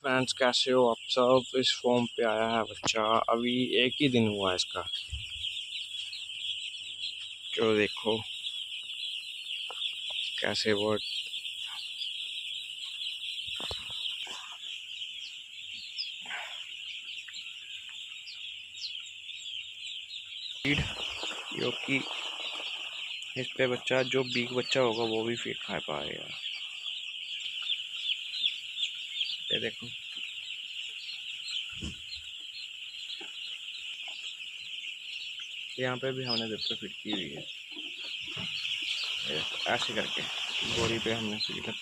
Friends, कैसे हो आप सब। इस फॉर्म पे आया है बच्चा, अभी एक ही दिन हुआ है इसका। जो देखो कैसे वो जो कि इस पे बच्चा, जो बिग बच्चा होगा वो भी फीड खा पाएगा। ये देखो, यहाँ पे भी हमने जब फीड की हुई है, ऐसे करके बोरी पे हमने फीड कर